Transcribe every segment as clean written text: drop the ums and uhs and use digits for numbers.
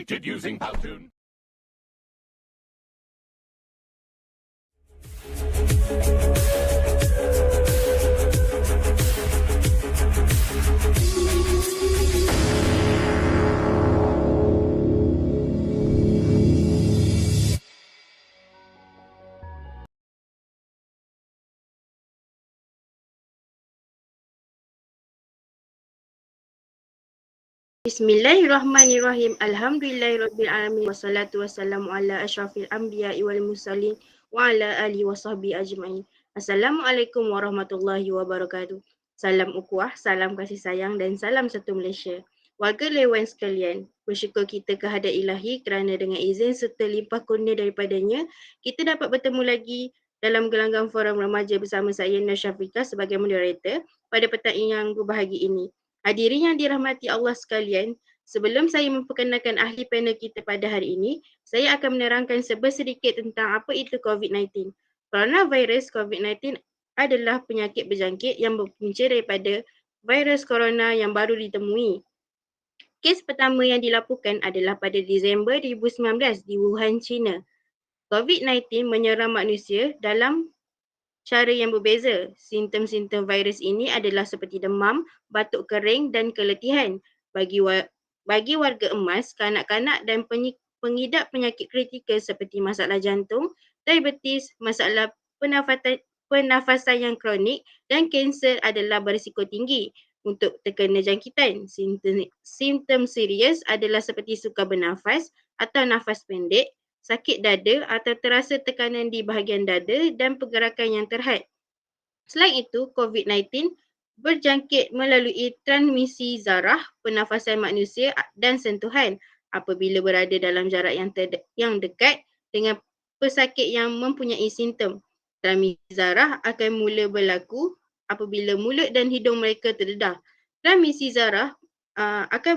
Created using Powtoon. Bismillahirrahmanirrahim. Alhamdulillahirabbil wassalatu wassalamu ala asyrafil anbiya'i wal mursalin wa ala alihi wasahbihi ajma'in. Assalamualaikum warahmatullahi wabarakatuh. Salam ukhuwah, salam kasih sayang dan salam satu Malaysia. Warga Lewan sekalian, bersyukur kita kehadrat Ilahi kerana dengan izin serta limpah kurnia daripadanya, kita dapat bertemu lagi dalam gelanggang forum remaja bersama saya Nur Syafika sebagai moderator pada petang yang berbahagia ini. Hadirin yang dirahmati Allah sekalian, sebelum saya memperkenalkan ahli panel kita pada hari ini, saya akan menerangkan sedikit tentang apa itu COVID-19. Coronavirus COVID-19 adalah penyakit berjangkit yang berpunca daripada virus corona yang baru ditemui. Kes pertama yang dilaporkan adalah pada Disember 2019 di Wuhan, China. COVID-19 menyerang manusia dalam cara yang berbeza. Simptom-simptom virus ini adalah seperti demam, batuk kering dan keletihan. Bagi warga emas, kanak-kanak dan pengidap penyakit kritikal seperti masalah jantung, diabetes, masalah pernafasan yang kronik dan kanser adalah berisiko tinggi untuk terkena jangkitan. Simptom serius adalah seperti sukar bernafas atau nafas pendek, sakit dada atau terasa tekanan di bahagian dada dan pergerakan yang terhad. Selain itu, COVID-19 berjangkit melalui transmisi zarah, pernafasan manusia dan sentuhan apabila berada dalam jarak yang dekat dengan pesakit yang mempunyai simptom. Transmisi zarah akan mula berlaku apabila mulut dan hidung mereka terdedah. Transmisi zarah akan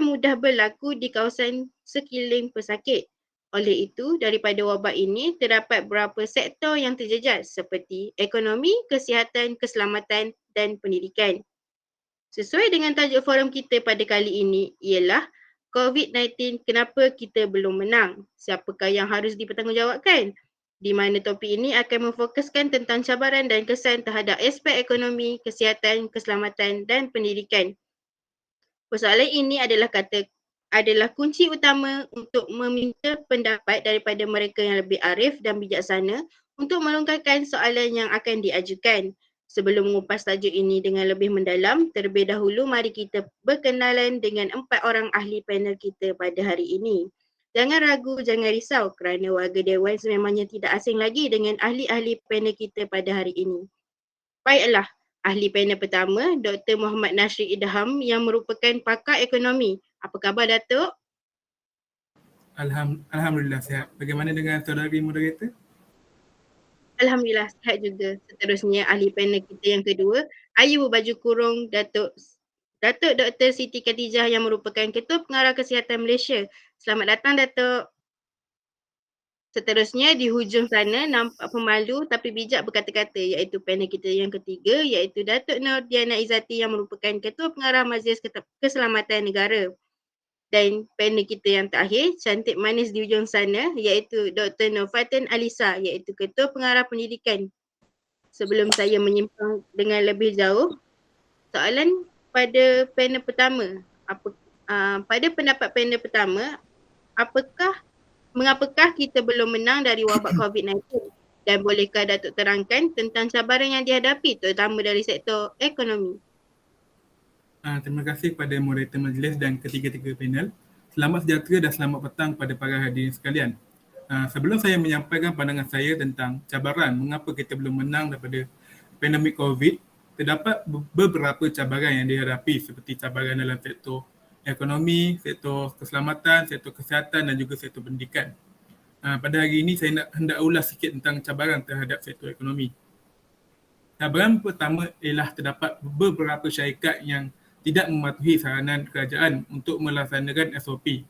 mudah berlaku di kawasan sekeliling pesakit. Oleh itu, daripada wabak ini terdapat beberapa sektor yang terjejas seperti ekonomi, kesihatan, keselamatan dan pendidikan. Sesuai dengan tajuk forum kita pada kali ini ialah COVID-19, kenapa kita belum menang? Siapakah yang harus dipertanggungjawabkan? Di mana topik ini akan memfokuskan tentang cabaran dan kesan terhadap aspek ekonomi, kesihatan, keselamatan dan pendidikan. Persoalan ini adalah kunci utama untuk meminta pendapat daripada mereka yang lebih arif dan bijaksana untuk melonggarkan soalan yang akan diajukan. Sebelum mengupas tajuk ini dengan lebih mendalam, terlebih dahulu mari kita berkenalan dengan 4 orang ahli panel kita pada hari ini. Jangan ragu, jangan risau kerana warga Dewan sememangnya tidak asing lagi dengan ahli-ahli panel kita pada hari ini. Baiklah, ahli panel pertama, Dr. Muhammad Nashri Idham yang merupakan pakar ekonomi. Apa khabar, Datuk? Alhamdulillah sihat. Bagaimana dengan saudari moderator? Alhamdulillah sihat juga. Seterusnya, ahli panel kita yang kedua, Ayu berbaju kurung, Datuk Dr. Siti Khadijah yang merupakan Ketua Pengarah Kesihatan Malaysia. Selamat datang, Datuk. Seterusnya di hujung sana nampak pemalu tapi bijak berkata-kata iaitu panel kita yang ketiga iaitu Datuk Nur Diana Izzati yang merupakan Ketua Pengarah Majlis Keselamatan Negara. Dan panel kita yang terakhir, cantik manis di hujung sana iaitu Dr. Nur Fatin Alisa iaitu Ketua Pengarah Pendidikan. Sebelum saya menyimpang dengan lebih jauh, soalan pada panel pertama, pada pendapat panel pertama, mengapakah kita belum menang dari wabak COVID-19 dan bolehkah Datuk terangkan tentang cabaran yang dihadapi terutama dari sektor ekonomi? Terima kasih kepada moderator majlis dan ketiga-tiga panel. Selamat sejahtera dan selamat petang pada para hadirin sekalian. Sebelum saya menyampaikan pandangan saya tentang cabaran mengapa kita belum menang daripada pandemik COVID, terdapat beberapa cabaran yang dihadapi seperti cabaran dalam sektor ekonomi, sektor keselamatan, sektor kesihatan dan juga sektor pendidikan. Pada hari ini saya hendak ulas sikit tentang cabaran terhadap sektor ekonomi. Cabaran pertama ialah terdapat beberapa syarikat yang tidak mematuhi saranan kerajaan untuk melaksanakan SOP.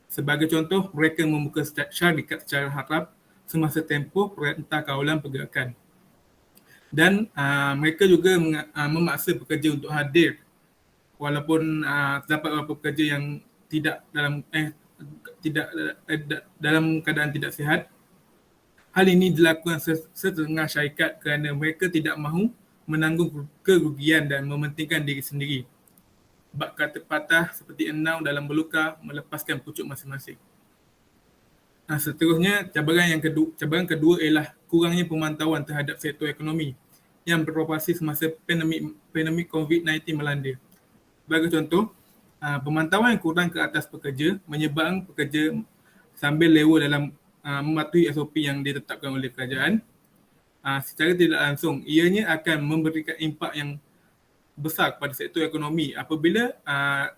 Sebagai contoh, mereka membuka syarikat secara harap semasa tempoh perintah kawalan pergerakan. Dan mereka juga memaksa pekerja untuk hadir walaupun terdapat beberapa pekerja yang tidak dalam keadaan tidak sihat. Hal ini dilakukan setengah syarikat kerana mereka tidak mahu menanggung kerugian dan mementingkan diri sendiri. Bab kata patah seperti enau dalam berluka melepaskan pucuk masing-masing. Seterusnya, cabaran kedua ialah kurangnya pemantauan terhadap sektor ekonomi yang beroperasi semasa pandemik COVID-19 melanda. Sebagai contoh, pemantauan yang kurang ke atas pekerja menyebabkan pekerja sambil lewa dalam mematuhi SOP yang ditetapkan oleh kerajaan. Secara tidak langsung, ianya akan memberikan impak yang besar kepada sektor ekonomi apabila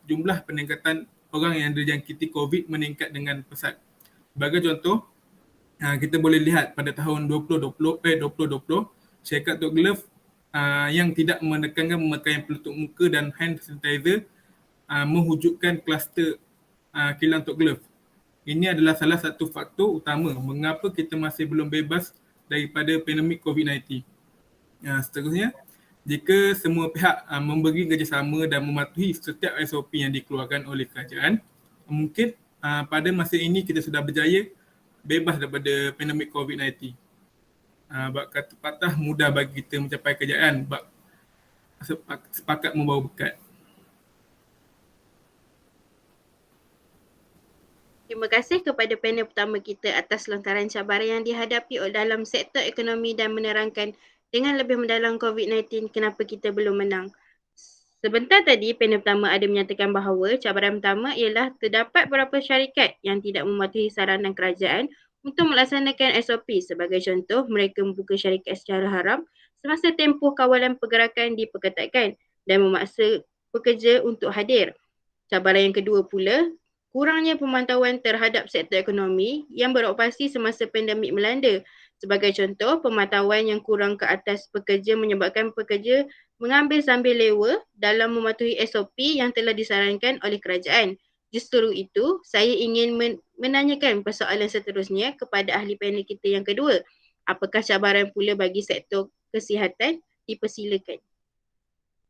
jumlah peningkatan orang yang dijangkiti COVID meningkat dengan pesat. Sebagai contoh, kita boleh lihat pada tahun 2020, syarikat Tok Glove yang tidak menekankan pemakaian penutup muka dan hand sanitizer mewujudkan kluster kilang Tok Glove. Ini adalah salah satu faktor utama mengapa kita masih belum bebas daripada pandemik COVID-19. Seterusnya, jika semua pihak memberi kerjasama dan mematuhi setiap SOP yang dikeluarkan oleh kerajaan, mungkin pada masa ini kita sudah berjaya bebas daripada pandemik COVID-19. Bab kata patah mudah bagi kita mencapai kejayaan, bab sepakat membawa berkat. Terima kasih kepada panel pertama kita atas lontaran cabaran yang dihadapi dalam sektor ekonomi dan menerangkan dengan lebih mendalam COVID-19 kenapa kita belum menang. Sebentar tadi, panel pertama ada menyatakan bahawa cabaran pertama ialah terdapat beberapa syarikat yang tidak mematuhi saranan kerajaan untuk melaksanakan SOP. Sebagai contoh, mereka membuka syarikat secara haram semasa tempoh kawalan pergerakan diperketatkan dan memaksa pekerja untuk hadir. Cabaran yang kedua pula, kurangnya pemantauan terhadap sektor ekonomi yang beroperasi semasa pandemik melanda. Sebagai contoh, pemantauan yang kurang ke atas pekerja menyebabkan pekerja mengambil sambil lewa dalam mematuhi SOP yang telah disarankan oleh kerajaan. Justru itu, saya ingin menanyakan persoalan seterusnya kepada ahli panel kita yang kedua. Apakah cabaran pula bagi sektor kesihatan? Dipersilakan.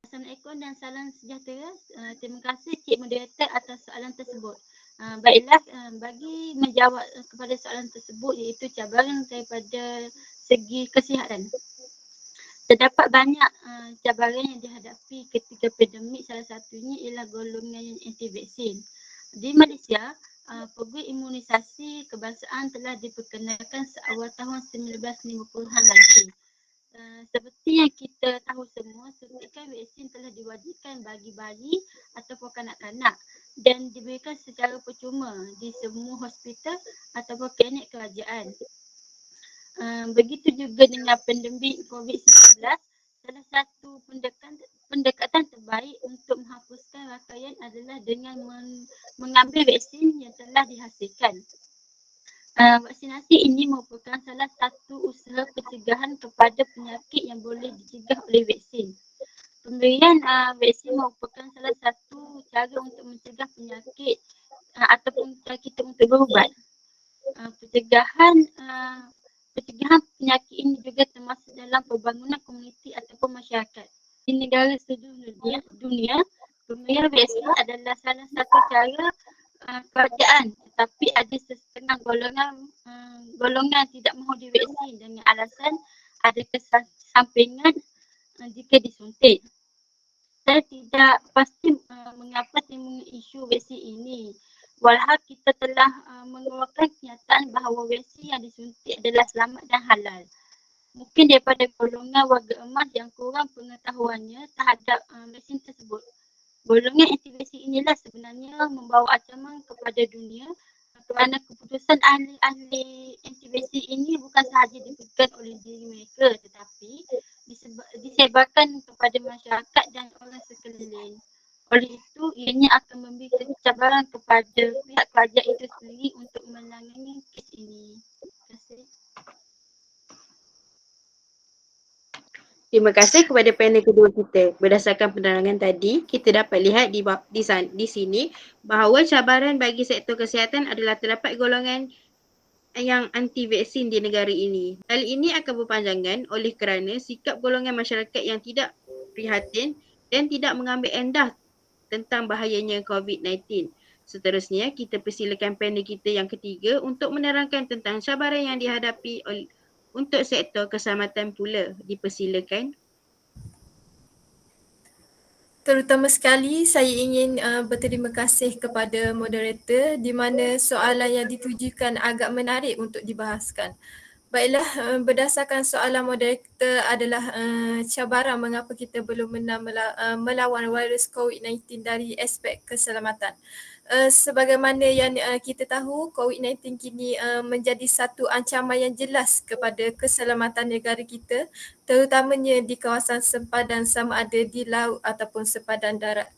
Assalamualaikum dan salam sejahtera. Terima kasih Cik Moderator atas soalan tersebut. Baiklah, bagi menjawab kepada soalan tersebut iaitu cabaran daripada segi kesihatan. Terdapat banyak cabaran yang dihadapi ketika pandemik, salah satunya ialah golongan yang anti vaksin. Di Malaysia, program imunisasi kebangsaan telah diperkenalkan seawal tahun 1950-an lagi. Seperti yang kita tahu semua, suntikan vaksin telah diwajibkan bagi bayi ataupun kanak-kanak dan diberikan secara percuma di semua hospital ataupun klinik kerajaan. Begitu juga dengan pandemik COVID-19, salah satu pendekatan terbaik untuk menghapuskan rangkaian adalah dengan mengambil vaksin yang telah dihasilkan. Vaksinasi ini merupakan salah satu usaha pencegahan kepada penyakit yang boleh dicegah oleh vaksin. Pemberian vaksin merupakan salah satu cara untuk mencegah penyakit ataupun cara kita untuk berubat. Pencegahan penyakit ini juga termasuk dalam pembangunan komuniti ataupun masyarakat. Di negara seluruh dunia, pemberian vaksin adalah salah satu cara kerajaan, tetapi ada setengah golongan tidak mahu divaksin dengan alasan ada kesampingan jika disuntik. Saya tidak pasti mengapa timbul isu vaksin ini. Walhal kita telah mengeluarkan kenyataan bahawa vaksin yang disuntik adalah selamat dan halal. Mungkin daripada golongan warga emas yang kurang pengetahuannya terhadap vaksin tersebut. Golongan anti vaksin inilah sebenarnya membawa ancaman kepada dunia kerana keputusan ahli-ahli anti vaksin ini bukan sahaja dipegang oleh diri mereka tetapi disebarkan kepada masyarakat dan orang sekeliling. Oleh itu, ianya akan memberi cabaran kepada pihak kerajaan itu sendiri untuk menangani kes ini. Terima kasih. Terima kasih kepada panel kedua kita. Berdasarkan penerangan tadi, kita dapat lihat di sini bahawa cabaran bagi sektor kesihatan adalah terdapat golongan yang anti vaksin di negara ini. Hal ini akan berpanjangan oleh kerana sikap golongan masyarakat yang tidak prihatin dan tidak mengambil endah tentang bahayanya COVID-19. Seterusnya, kita persilakan panel kita yang ketiga untuk menerangkan tentang cabaran yang dihadapi untuk sektor keselamatan pula. Dipersilakan. Terutama sekali saya ingin berterima kasih kepada moderator di mana soalan yang ditujukan agak menarik untuk dibahaskan. Baiklah, berdasarkan soalan moderator adalah cabaran mengapa kita belum melawan virus COVID-19 dari aspek keselamatan. Sebagaimana yang kita tahu, COVID-19 kini menjadi satu ancaman yang jelas kepada keselamatan negara kita, terutamanya di kawasan sempadan sama ada di laut ataupun sempadan darat.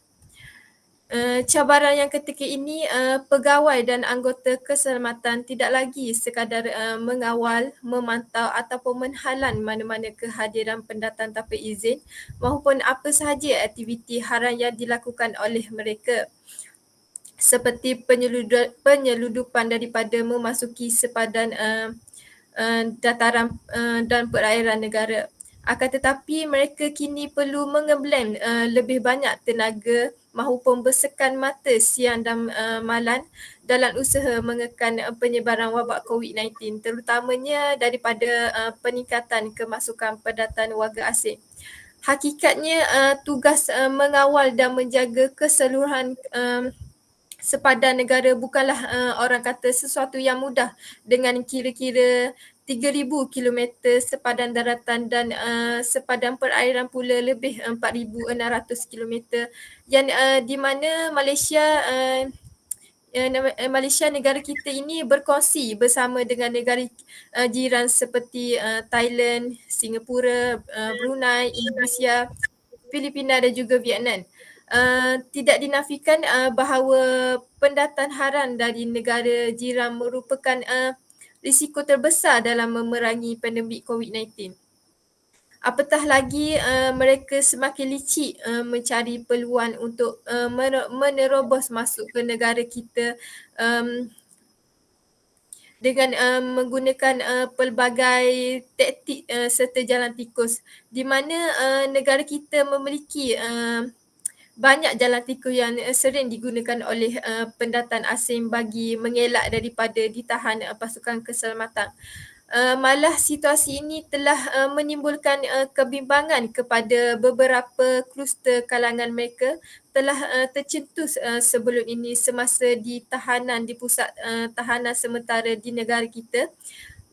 Cabaran yang ketika ini, pegawai dan anggota keselamatan tidak lagi sekadar mengawal, memantau ataupun menghalang mana-mana kehadiran pendatang tanpa izin maupun apa sahaja aktiviti haram yang dilakukan oleh mereka, seperti penyeludupan daripada memasuki sempadan dataran dan perairan negara. Akan tetapi mereka kini perlu mengeblend lebih banyak tenaga maupun bersekan mata siang dan malam dalam usaha mengekan penyebaran wabak COVID-19, terutamanya daripada peningkatan kemasukan pendatang warga asing. Hakikatnya tugas mengawal dan menjaga keseluruhan sempadan negara bukanlah orang kata sesuatu yang mudah dengan kira-kira 3,000 kilometer sempadan daratan dan sempadan perairan pula lebih 4,600 kilometer yang di mana Malaysia negara kita ini berkongsi bersama dengan negara jiran seperti Thailand, Singapura, Brunei, Indonesia, Filipina dan juga Vietnam. Tidak dinafikan bahawa pendatang haram dari negara jiran merupakan risiko terbesar dalam memerangi pandemik COVID-19. Apatah lagi mereka semakin licik mencari peluang untuk menerobos masuk ke negara kita dengan menggunakan pelbagai taktik serta jalan tikus, di mana negara kita memiliki banyak jalan tikus yang sering digunakan oleh pendatang asing bagi mengelak daripada ditahan pasukan keselamatan. Malah situasi ini telah menimbulkan kebimbangan kepada beberapa kluster kalangan mereka telah tercetus sebelum ini semasa di tahanan di pusat tahanan sementara di negara kita.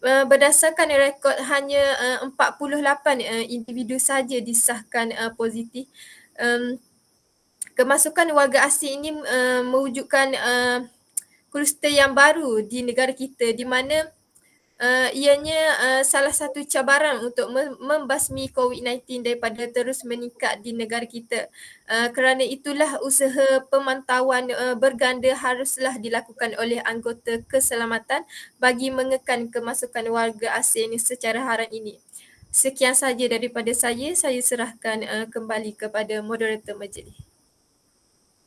Berdasarkan rekod hanya 48 individu sahaja disahkan positif. Kemasukan warga asing ini mewujudkan kluster yang baru di negara kita, di mana ianya salah satu cabaran untuk membasmi COVID-19 daripada terus meningkat di negara kita. Kerana itulah usaha pemantauan berganda haruslah dilakukan oleh anggota keselamatan bagi mengekan kemasukan warga asing secara haram ini. Sekian sahaja daripada saya serahkan kembali kepada moderator majlis.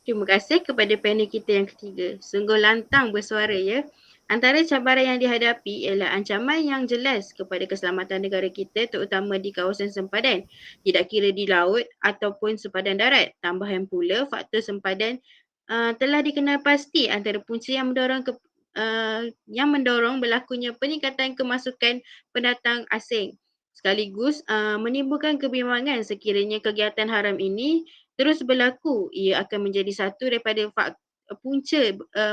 Terima kasih kepada panel kita yang ketiga. Sungguh lantang bersuara ya. Antara cabaran yang dihadapi ialah ancaman yang jelas kepada keselamatan negara kita terutama di kawasan sempadan, tidak kira di laut ataupun sempadan darat. Tambahan pula faktor sempadan telah dikenal pasti antara punca yang mendorong berlakunya peningkatan kemasukan pendatang asing. Sekaligus menimbulkan kebimbangan sekiranya kegiatan haram ini terus berlaku, ia akan menjadi satu daripada punca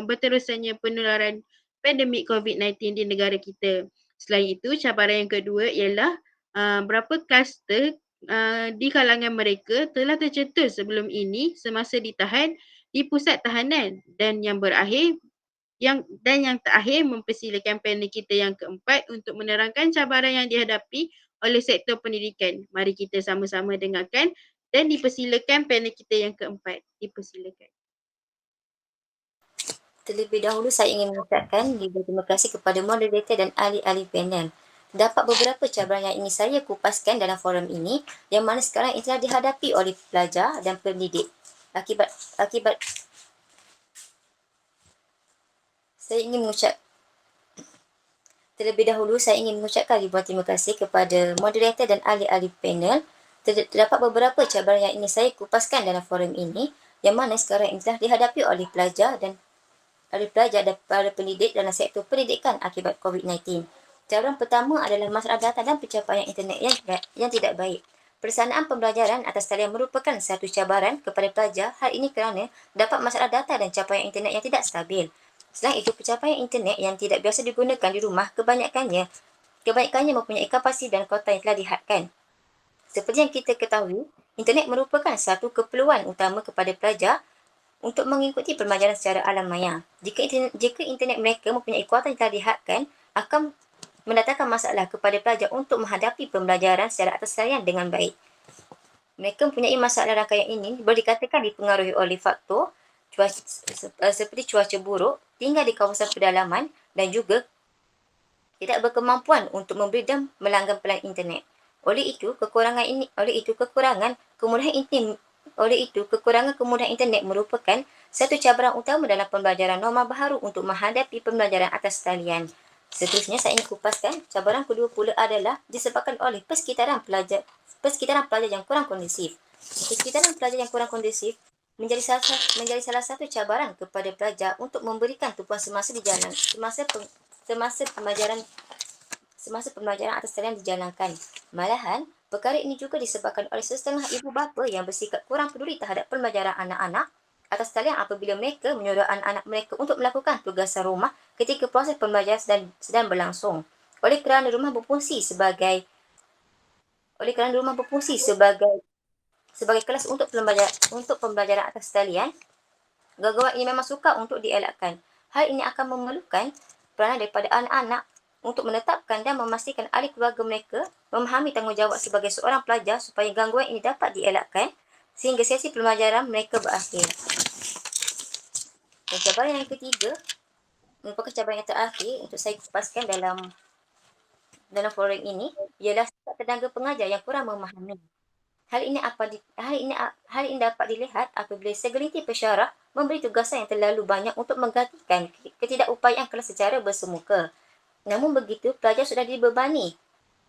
berterusannya penularan pandemik COVID-19 di negara kita. Selain itu, cabaran yang kedua ialah berapa kluster di kalangan mereka telah tercetus sebelum ini semasa ditahan di pusat tahanan dan yang terakhir mempersilakan panel kita yang keempat untuk menerangkan cabaran yang dihadapi oleh sektor pendidikan. Mari kita sama-sama dengarkan dan dipersilakan panel kita yang keempat. Dipersilakan. Terlebih dahulu saya ingin mengucapkan terima kasih kepada moderator dan ahli-ahli panel Terdapat beberapa cabaran yang ingin saya kupaskan dalam forum ini yang mana sekarang ini telah dihadapi oleh pelajar dan pendidik. Akibat saya ingin terlebih dahulu saya ingin mengucapkan ribuan terima kasih kepada moderator dan ahli-ahli panel. Terdapat beberapa cabaran yang ingin saya kupaskan dalam forum ini yang mana sekarang ini telah dihadapi oleh pelajar dan para pendidik dalam sektor pendidikan akibat COVID-19. Cabaran pertama adalah masalah data dan pencapaian internet yang tidak baik. Pelaksanaan pembelajaran atas talian merupakan satu cabaran kepada pelajar. Hal ini kerana dapat masalah data dan capaian internet yang tidak stabil. Selain itu, pencapaian internet yang tidak biasa digunakan di rumah kebanyakannya mempunyai kapasiti dan kuota yang telah dihadkan. Seperti yang kita ketahui, internet merupakan satu keperluan utama kepada pelajar untuk mengikuti pembelajaran secara alam maya. Jika internet mereka mempunyai kuota yang telah dihadkan, akan mendatangkan masalah kepada pelajar untuk menghadapi pembelajaran secara atas talian dengan baik. Mereka mempunyai masalah rangkaian ini boleh dikatakan dipengaruhi oleh faktor seperti cuaca buruk, tinggal di kawasan pedalaman dan juga tidak berkemampuan untuk membeli dan melanggan pelan internet. Oleh itu, kekurangan kemudahan internet merupakan satu cabaran utama dalam pembelajaran norma baharu untuk menghadapi pembelajaran atas talian. Seterusnya, saya ingin kupaskan cabaran kedua pula adalah disebabkan oleh persekitaran pelajar yang kurang kondusif. Persekitaran pelajar yang kurang kondusif menjadi salah satu cabaran kepada pelajar untuk memberikan tumpuan semasa pembelajaran atas talian dijalankan. Malahan, perkara ini juga disebabkan oleh setengah ibu bapa yang bersikap kurang peduli terhadap pembelajaran anak-anak atas talian apabila mereka menyuruh anak-anak mereka untuk melakukan tugasan rumah ketika proses pembelajaran sedang berlangsung. Oleh kerana rumah berfungsi sebagai kelas untuk pembelajaran atas talian, gangguan ini memang sukar untuk dielakkan. Hal ini akan memerlukan peranan daripada anak-anak untuk menetapkan dan memastikan ahli keluarga mereka memahami tanggungjawab sebagai seorang pelajar supaya gangguan ini dapat dielakkan sehingga sesi pembelajaran mereka berakhir. Dan cabaran yang ketiga merupakan cabaran yang terakhir untuk saya kupaskan dalam forum ini ialah tenaga pengajar yang kurang memahami. Hal ini dapat dilihat apabila segelintir pesyarah memberi tugasan yang terlalu banyak untuk menggantikan ketidakupayaan kelas secara bersemuka. Namun begitu, pelajar sudah dibebani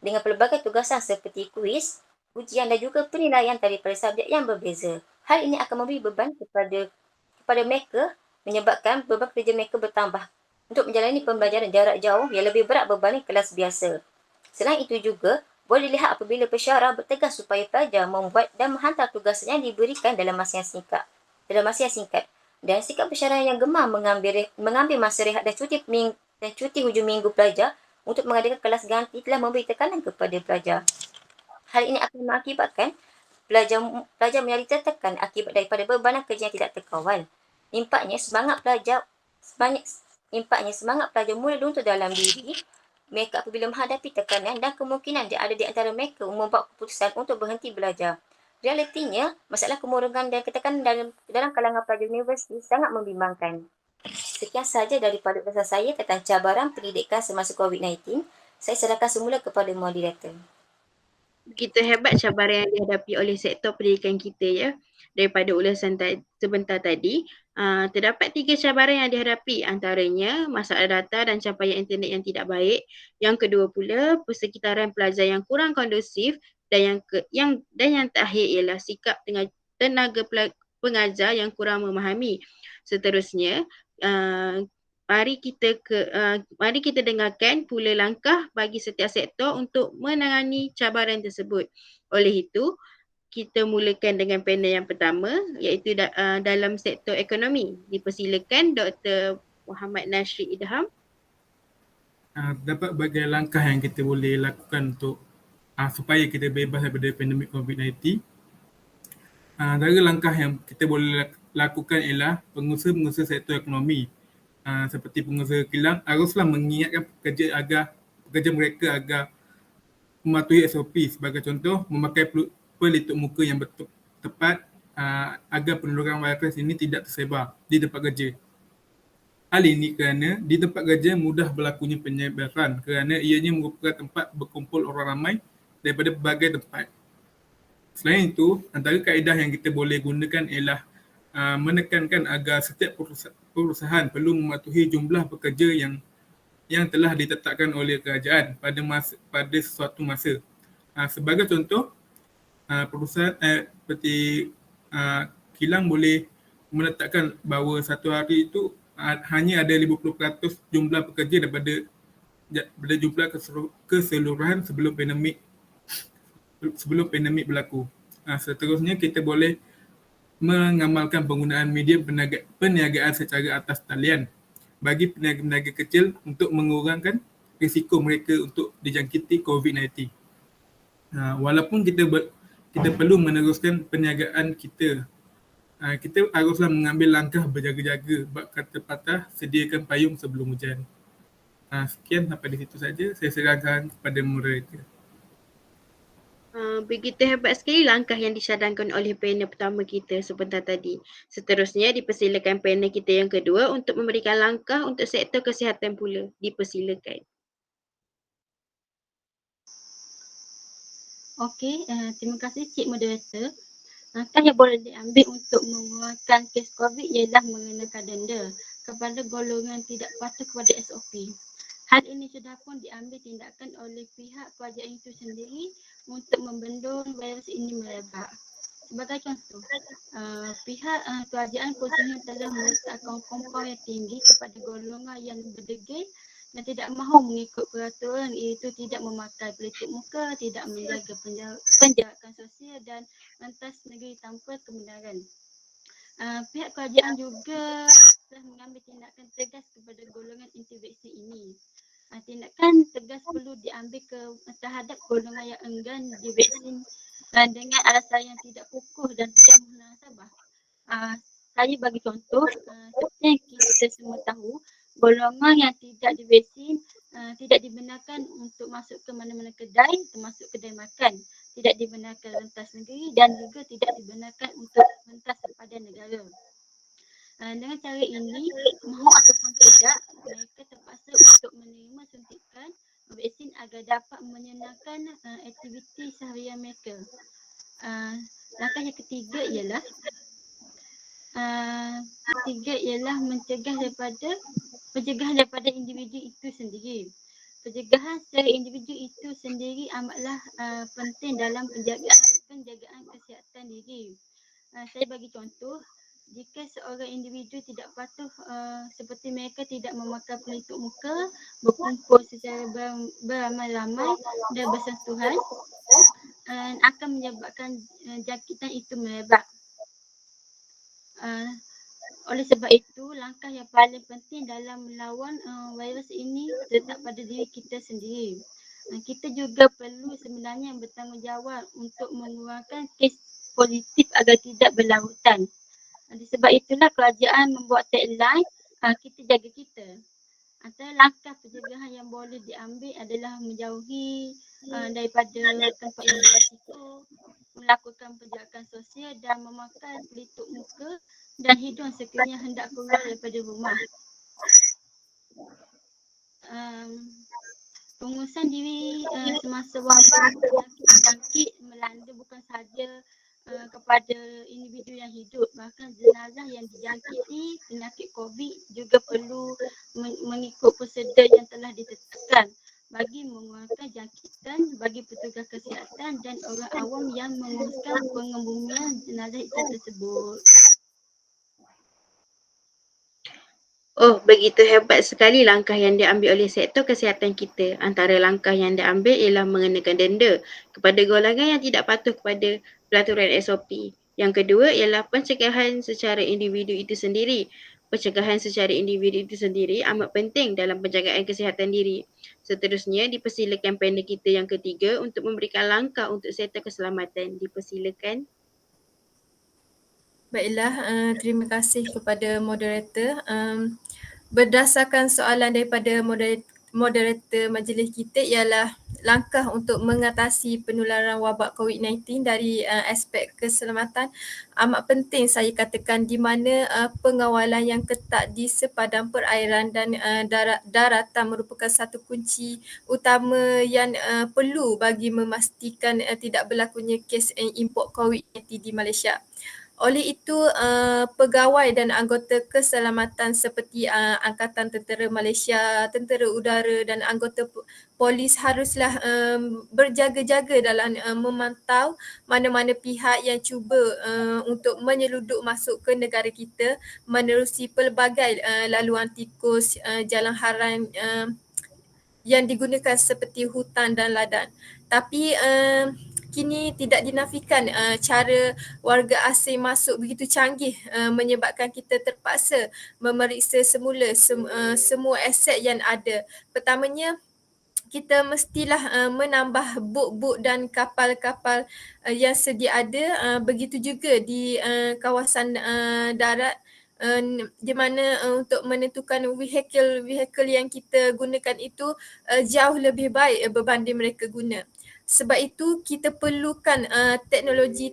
dengan pelbagai tugasan seperti kuis, ujian dan juga penilaian daripada subjek yang berbeza. Hal ini akan memberi beban kepada mereka, menyebabkan beban kerja mereka bertambah untuk menjalani pembelajaran jarak jauh yang lebih berat berbanding kelas biasa. Selain itu juga, boleh dilihat apabila pesyarah bertegas supaya pelajar membuat dan menghantar tugas yang diberikan dalam masa yang singkat. Dan sikap pesyarah yang gemar mengambil masa rehat dan cuti hujung minggu pelajar untuk mengadakan kelas ganti telah memberi tekanan kepada pelajar. Hal ini akan mengakibatkan pelajar menjadi tertekan akibat daripada bebanan kerja yang tidak terkawal. Impaknya semangat pelajar mula luntur dalam diri mereka apabila menghadapi tekanan dan kemungkinan ada di antara mereka membuat keputusan untuk berhenti belajar. Realitinya, masalah kemurungan dan ketekanan dalam kalangan pelajar universiti sangat membimbangkan. Sekian sahaja daripada pesan saya tentang cabaran pendidikan semasa COVID-19. Saya serahkan semula kepada moderator. Begitu hebat cabaran yang dihadapi oleh sektor pendidikan kita ya. Daripada ulasan sebentar tadi, terdapat 3 cabaran yang dihadapi, antaranya masalah data dan capaian internet yang tidak baik. Yang kedua pula, persekitaran pelajar yang kurang kondusif dan yang terakhir ialah sikap tenaga pengajar yang kurang memahami. Seterusnya, mari kita dengarkan pula langkah bagi setiap sektor untuk menangani cabaran tersebut. Oleh itu, kita mulakan dengan panel yang pertama iaitu dalam sektor ekonomi. Dipersilakan Dr. Muhammad Nashri Idham. Dapat bagai langkah yang kita boleh lakukan untuk supaya kita bebas daripada pandemik COVID-19. Antara langkah yang kita boleh lakukan ialah pengusaha-pengusaha sektor ekonomi seperti pengusaha kilang haruslah mengingatkan pekerja mereka agar mematuhi SOP. Sebagai contoh, memakai pelitup muka yang tepat agar penularan virus ini tidak tersebar di tempat kerja. Hal ini kerana di tempat kerja mudah berlakunya penyebaran kerana ianya merupakan tempat berkumpul orang ramai daripada berbagai tempat. Selain itu, antara kaedah yang kita boleh gunakan ialah menekankan agar setiap perusahaan perlu mematuhi jumlah pekerja yang telah ditetapkan oleh kerajaan pada sesuatu masa. Sebagai contoh, perusahaan seperti kilang boleh menetapkan bahawa satu hari itu hanya ada 50% jumlah pekerja daripada jumlah keseluruhan sebelum pandemik berlaku. Seterusnya, kita boleh mengamalkan penggunaan media perniagaan secara atas talian bagi peniaga-peniaga kecil untuk mengurangkan risiko mereka untuk dijangkiti COVID-19. Walaupun kita perlu meneruskan perniagaan kita, kita haruslah mengambil langkah berjaga-jaga. Bab kata patah, sediakan payung sebelum hujan. Sekian sampai di situ saja. Saya serahkan kepada moderator. Begitu hebat sekali langkah yang disyadangkan oleh panel pertama kita sebentar tadi. Seterusnya dipersilakan panel kita yang kedua untuk memberikan langkah untuk sektor kesihatan pula. Dipersilakan. Okey, terima kasih Cik Moderator. Langkah yang boleh diambil untuk mengurangkan kes COVID ialah mengenakan denda kepada golongan tidak patuh kepada SOP. Hal ini sudah pun diambil tindakan oleh pihak kerajaan itu sendiri untuk membendung virus ini merebak. Sebagai contoh, pihak kerajaan khususnya telah meletakkan kompon yang tinggi kepada golongan yang berdegil dan tidak mahu mengikut peraturan, iaitu tidak memakai pelitup muka, tidak menjaga penjarakan sosial dan rentas negeri tanpa kebenaran. Pihak kerajaan juga telah mengambil tindakan tegas kepada golongan anti-vaksin ini. Tindakan tegas perlu diambil terhadap golongan yang enggan divaksin dengan alasan yang tidak kukuh dan tidak munasabah. Saya bagi contoh, seperti yang kita semua tahu, golongan yang tidak divaksin tidak dibenarkan untuk masuk ke mana-mana kedai, termasuk kedai makan. Tidak dibenarkan rentas negeri dan juga tidak dibenarkan untuk rentas sepadan negara. Dengan cara ini, mahu ataupun tidak, mereka terpaksa untuk menerima suntikan vaksin agar dapat menyenangkan aktiviti seharian mereka. Langkah yang ketiga ialah mencegah daripada individu itu sendiri. Pencegahan secara individu itu sendiri amatlah penting dalam penjagaan kesihatan diri. Saya bagi contoh, jika seorang individu tidak patuh seperti mereka tidak memakai pelitup muka, berkumpul secara beramai-ramai dan bersentuhan, akan menyebabkan jangkitan itu merebak. Oleh sebab itu, langkah yang paling penting dalam melawan virus ini terletak pada diri kita sendiri. Kita juga perlu sebenarnya bertanggungjawab untuk mengurangkan kes positif agar tidak berlarutan. Sebab itulah kerajaan membuat tagline kita jaga kita. Antara langkah pencegahan yang boleh diambil adalah menjauhi daripada tempat yang berisiko, melakukan penjarakan sosial dan memakai pelitup muka dan hidung sekiranya hendak keluar daripada rumah. Pengurusan diri semasa wabak penyakit jangkit melanda bukan sahaja kepada individu yang hidup, bahkan jenazah yang dijangkiti penyakit COVID juga perlu mengikut prosedur yang telah ditetapkan bagi mengurangkan jangkitan bagi petugas kesihatan dan orang awam yang menguruskan pengebumian jenazah itu tersebut. Oh, begitu hebat sekali langkah yang diambil oleh sektor kesihatan kita. Antara langkah yang diambil ialah mengenakan denda kepada golongan yang tidak patuh kepada peraturan SOP. Yang kedua ialah pencegahan secara individu itu sendiri. Pencegahan secara individu itu sendiri amat penting dalam penjagaan kesihatan diri. Seterusnya, dipersilakan panel kita yang ketiga untuk memberikan langkah untuk sektor keselamatan. Dipersilakan. Baiklah, terima kasih kepada moderator. Berdasarkan soalan daripada moderator majlis kita ialah langkah untuk mengatasi penularan wabak COVID-19 dari aspek keselamatan amat penting saya katakan, di mana pengawalan yang ketat di sepadang perairan dan daratan merupakan satu kunci utama yang perlu bagi memastikan tidak berlakunya kes import COVID-19 di Malaysia. Oleh itu, pegawai dan anggota keselamatan seperti Angkatan Tentera Malaysia, Tentera Udara dan anggota polis haruslah berjaga-jaga dalam memantau mana-mana pihak yang cuba untuk menyelundup masuk ke negara kita menerusi pelbagai laluan tikus, jalan haram yang digunakan seperti hutan dan ladang. Tapi kini tidak dinafikan cara warga asing masuk begitu canggih menyebabkan kita terpaksa memeriksa semula semua aset yang ada. Pertamanya, kita mestilah menambah bot-bot dan kapal-kapal yang sedia ada. Begitu juga di kawasan darat, di mana untuk menentukan vehikel yang kita gunakan itu jauh lebih baik berbanding mereka guna. Sebab itu kita perlukan teknologi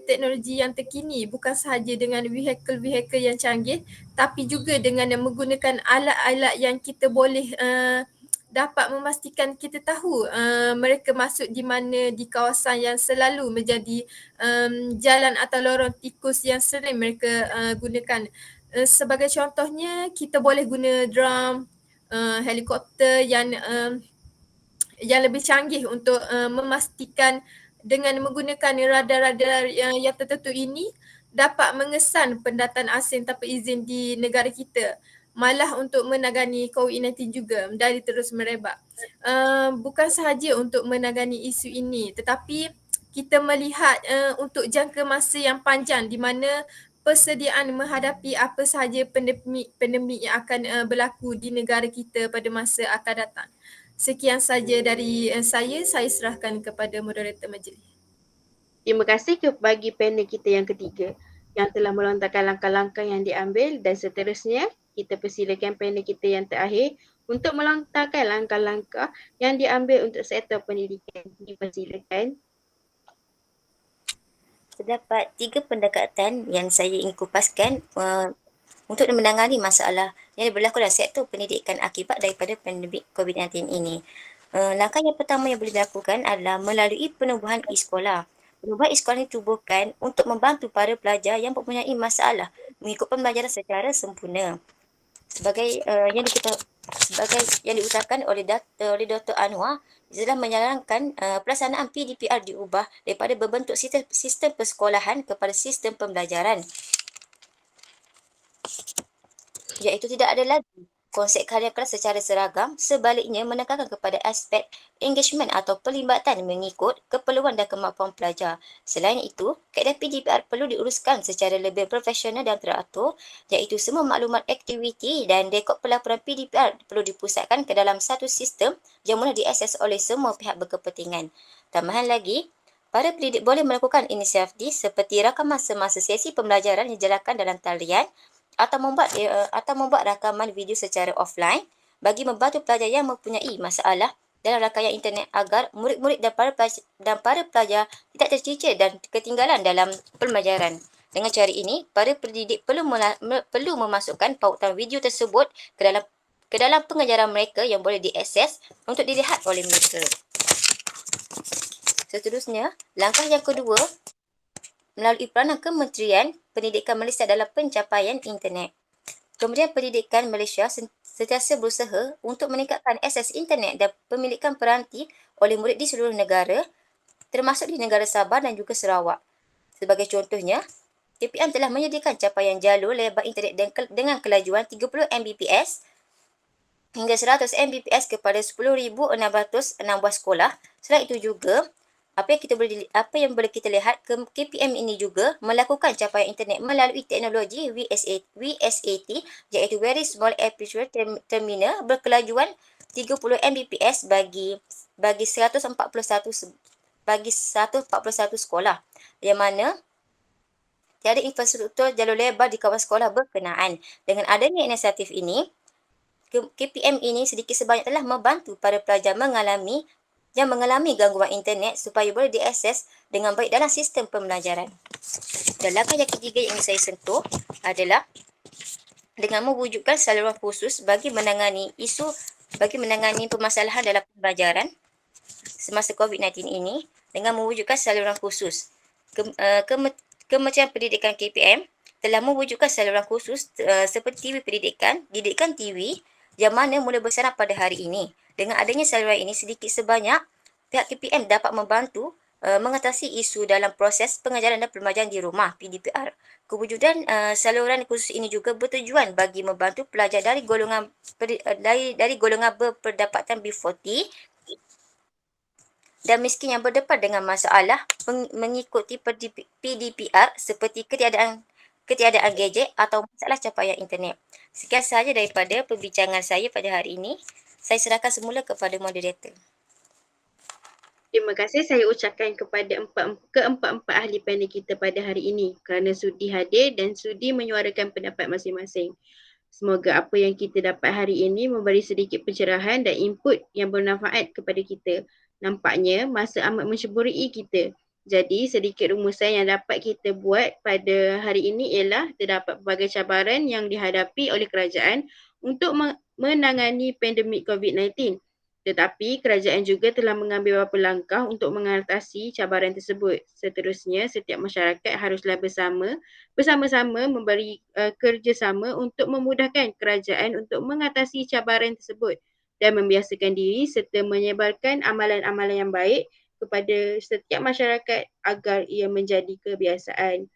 yang terkini, bukan sahaja dengan vehikel yang canggih, tapi juga dengan menggunakan alat-alat yang kita boleh dapat memastikan kita tahu mereka masuk di mana di kawasan yang selalu menjadi jalan atau lorong tikus yang sering mereka gunakan. Sebagai contohnya, kita boleh guna drum, helikopter yang lebih canggih untuk memastikan dengan menggunakan radar-radar yang tertentu ini dapat mengesan pendatang asing tanpa izin di negara kita. Malah untuk menangani COVID-19 juga dari terus merebak. Bukan sahaja untuk menangani isu ini, tetapi kita melihat untuk jangka masa yang panjang di mana persediaan menghadapi apa sahaja pandemik yang akan berlaku di negara kita pada masa akan datang. Sekian saja dari saya serahkan kepada moderator majlis. Terima kasih bagi panel kita yang ketiga yang telah melontarkan langkah-langkah yang diambil, dan seterusnya kita persilakan panel kita yang terakhir untuk melontarkan langkah-langkah yang diambil untuk sektor pendidikan. Dipersilakan. Terdapat 3 pendekatan yang saya ingin kupaskan untuk menangani masalah yang berlaku dalam sektor pendidikan akibat daripada pandemik COVID-19 ini. Langkah yang pertama yang boleh dilakukan adalah melalui penubuhan e-sekolah. Penubuhan e-sekolah ditubuhkan untuk membantu para pelajar yang mempunyai masalah mengikut pembelajaran secara sempurna. Sebagai yang diusahakan oleh Dr. Anwar, telah menyarankan pelaksanaan PDPR diubah daripada berbentuk sistem persekolahan kepada sistem pembelajaran, iaitu tidak ada lagi konsep karya kelas secara seragam, sebaliknya menekankan kepada aspek engagement atau pelibatan mengikut keperluan dan kemampuan pelajar. Selain itu, kaedah PDPR perlu diuruskan secara lebih profesional dan teratur, iaitu semua maklumat aktiviti dan rekod pelaporan PDPR perlu dipusatkan ke dalam satu sistem yang mudah diakses oleh semua pihak berkepentingan. Tambahan lagi, para pendidik boleh melakukan inisiatif seperti rakaman semasa sesi pembelajaran yang dijalankan dalam talian atau membuat rakaman video secara offline bagi membantu pelajar yang mempunyai masalah dalam rangkaian internet agar murid-murid dan para pelajar tidak tercicir dan ketinggalan dalam pembelajaran. Dengan cara ini, para pendidik perlu memasukkan pautan video tersebut ke dalam pengajaran mereka yang boleh diakses untuk dilihat oleh mereka. Seterusnya, langkah yang kedua, melalui peranan Kementerian Pendidikan Malaysia dalam pencapaian internet. Kementerian Pendidikan Malaysia sentiasa berusaha untuk meningkatkan akses internet dan pemilikan peranti oleh murid di seluruh negara, termasuk di negara Sabah dan juga Sarawak. Sebagai contohnya, KPM telah menyediakan capaian jalur lebar internet dengan kelajuan 30 Mbps hingga 100 Mbps kepada 10,606 buah sekolah. Selain itu juga, apa yang boleh kita lihat, KPM ini juga melakukan capaian internet melalui teknologi VSAT, iaitu Very Small Aperture Terminal berkelajuan 30 Mbps bagi 141 sekolah, yang mana tiada infrastruktur jalur lebar di kawasan sekolah berkenaan. Dengan adanya inisiatif ini, KPM ini sedikit sebanyak telah membantu para pelajar mengalami yang mengalami gangguan internet supaya boleh diakses dengan baik dalam sistem pembelajaran. Dan langkah yang ketiga yang ingin saya sentuh adalah dengan mewujudkan saluran khusus bagi menangani permasalahan dalam pembelajaran semasa COVID-19 ini dengan mewujudkan saluran khusus. Kementerian Pendidikan KPM telah mewujudkan saluran khusus seperti TV Pendidikan, Didikan TV yang mana mula bersarang pada hari ini. Dengan adanya saluran ini, sedikit sebanyak pihak KPM dapat membantu mengatasi isu dalam proses pengajaran dan pembelajaran di rumah PDPR. Kewujudan saluran khusus ini juga bertujuan bagi membantu pelajar dari golongan berpendapatan B40 dan miskin yang berdepan dengan masalah mengikuti PDPR seperti ketiadaan gadget atau masalah capaian internet. Sekian sahaja daripada perbincangan saya pada hari ini. Saya serahkan semula kepada moderator. Terima kasih saya ucapkan kepada keempat-empat ahli panel kita pada hari ini kerana sudi hadir dan sudi menyuarakan pendapat masing-masing. Semoga apa yang kita dapat hari ini memberi sedikit pencerahan dan input yang bermanfaat kepada kita. Nampaknya masa amat mensyukuri kita. Jadi sedikit rumusan yang dapat kita buat pada hari ini ialah terdapat berbagai cabaran yang dihadapi oleh kerajaan untuk menangani pandemik COVID-19. Tetapi kerajaan juga telah mengambil beberapa langkah untuk mengatasi cabaran tersebut. Seterusnya, setiap masyarakat haruslah bersama-sama memberi kerjasama untuk memudahkan kerajaan untuk mengatasi cabaran tersebut dan membiasakan diri serta menyebarkan amalan-amalan yang baik kepada setiap masyarakat agar ia menjadi kebiasaan.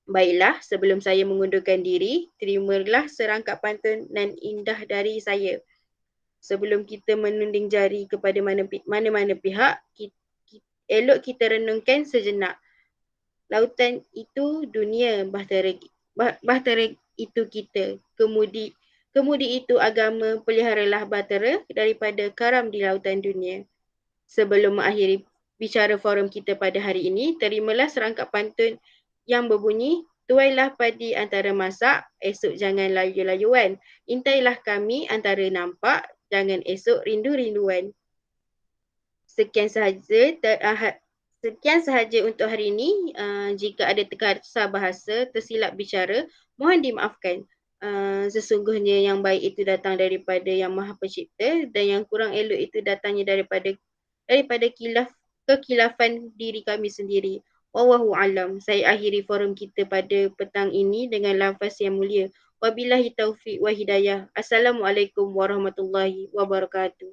Baiklah, sebelum saya mengundurkan diri, terimalah serangkap pantun nan indah dari saya. Sebelum kita menunding jari kepada mana-mana pihak, elok kita renungkan sejenak. Lautan itu dunia, bahtera itu kita. Kemudi itu agama, peliharalah bahtera daripada karam di lautan dunia. Sebelum mengakhiri bicara forum kita pada hari ini, terimalah serangkap pantun yang berbunyi, tuailah padi antara masak, esok jangan layu-layuan. Intailah kami antara nampak, jangan esok rindu-rinduan. Sekian sahaja untuk hari ini. Jika ada terkasar bahasa, tersilap bicara, mohon dimaafkan. Sesungguhnya yang baik itu datang daripada Yang Maha Pencipta dan yang kurang elok itu datangnya daripada kekilafan diri kami sendiri. Wallahu alam. Saya akhiri forum kita pada petang ini dengan lafaz yang mulia. Wabillahi taufiq wa hidayah. Assalamualaikum warahmatullahi wabarakatuh.